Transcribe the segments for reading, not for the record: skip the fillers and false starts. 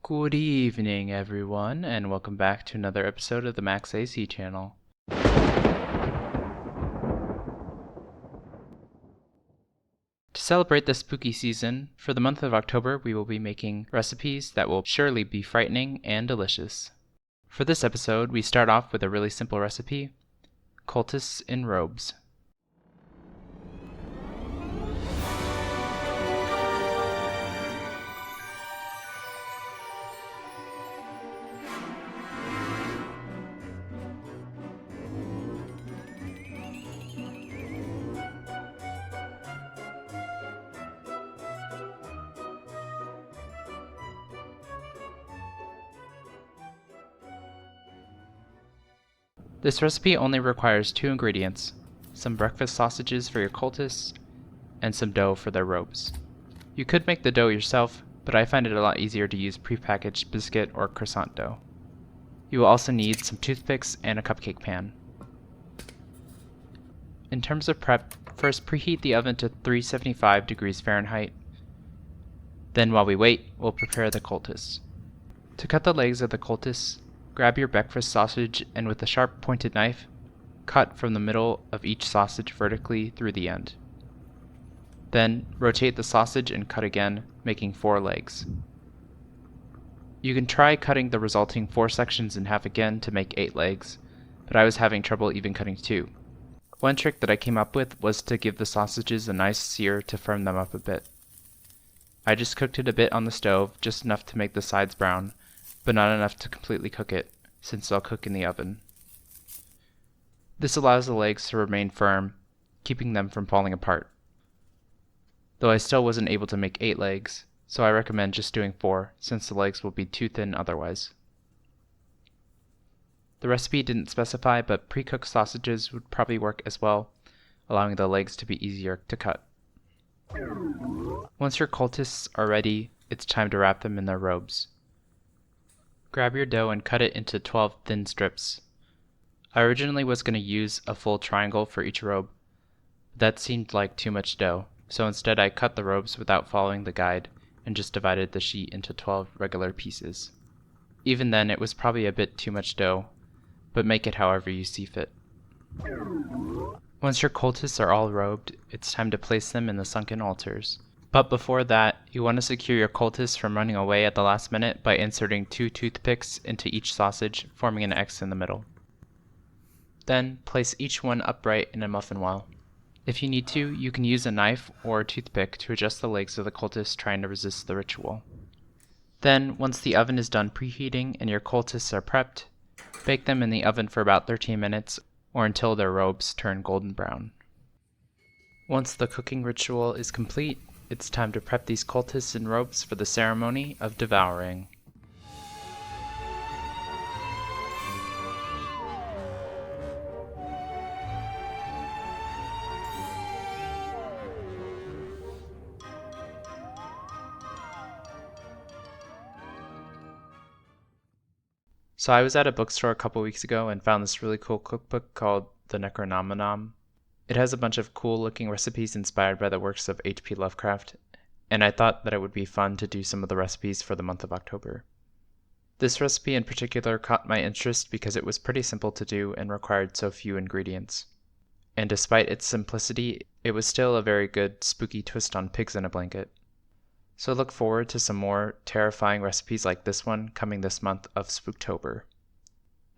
Good evening, everyone, and welcome back to another episode of the Max AC channel. To celebrate the spooky season, for the month of October we will be making recipes that will surely be frightening and delicious. For this episode, we start off with a really simple recipe, Cultists in robes. This recipe only requires 2 ingredients, some breakfast sausages for your cultists, and some dough for their robes. You could make the dough yourself, but I find it a lot easier to use prepackaged biscuit or croissant dough. You will also need some toothpicks and a cupcake pan. In terms of prep, first preheat the oven to 375 degrees Fahrenheit. Then while we wait, we'll prepare the cultists. To cut the legs of the cultists, grab your breakfast sausage and with a sharp pointed knife, cut from the middle of each sausage vertically through the end. Then rotate the sausage and cut again, making 4 legs. You can try cutting the resulting 4 sections in half again to make 8 legs, but I was having trouble even cutting 2. One trick that I came up with was to give the sausages a nice sear to firm them up a bit. I just cooked it a bit on the stove, just enough to make the sides brown, but not enough to completely cook it, since they'll cook in the oven. This allows the legs to remain firm, keeping them from falling apart. Though I still wasn't able to make 8 legs, so I recommend just doing 4, since the legs will be too thin otherwise. The recipe didn't specify, but pre-cooked sausages would probably work as well, allowing the legs to be easier to cut. Once your cultists are ready, it's time to wrap them in their robes. Grab your dough and cut it into 12 thin strips. I originally was going to use a full triangle for each robe, but that seemed like too much dough, so instead I cut the robes without following the guide and just divided the sheet into 12 regular pieces. Even then, it was probably a bit too much dough, but make it however you see fit. Once your cultists are all robed, it's time to place them in the sunken altars. But before that, you want to secure your cultists from running away at the last minute by inserting 2 toothpicks into each sausage, forming an X in the middle. Then, place each one upright in a muffin well. If you need to, you can use a knife or a toothpick to adjust the legs of the cultists trying to resist the ritual. Then, once the oven is done preheating and your cultists are prepped, bake them in the oven for about 13 minutes or until their robes turn golden brown. Once the cooking ritual is complete, it's time to prep these cultists in robes for the ceremony of devouring. So I was at a bookstore a couple weeks ago and found this really cool cookbook called the Necronomnomnom. It has a bunch of cool looking recipes inspired by the works of H.P. Lovecraft, and I thought that it would be fun to do some of the recipes for the month of October. This recipe in particular caught my interest because it was pretty simple to do and required so few ingredients. And despite its simplicity, it was still a very good spooky twist on pigs in a blanket. So look forward to some more terrifying recipes like this one coming this month of Spooktober.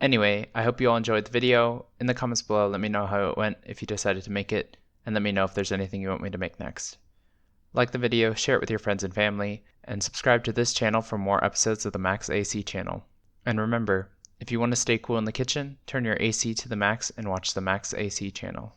Anyway, I hope you all enjoyed the video. In the comments below, let me know how it went if you decided to make it, and let me know if there's anything you want me to make next. Like the video, share it with your friends and family, and subscribe to this channel for more episodes of the Max AC channel. And remember, if you want to stay cool in the kitchen, turn your AC to the max and watch the Max AC channel.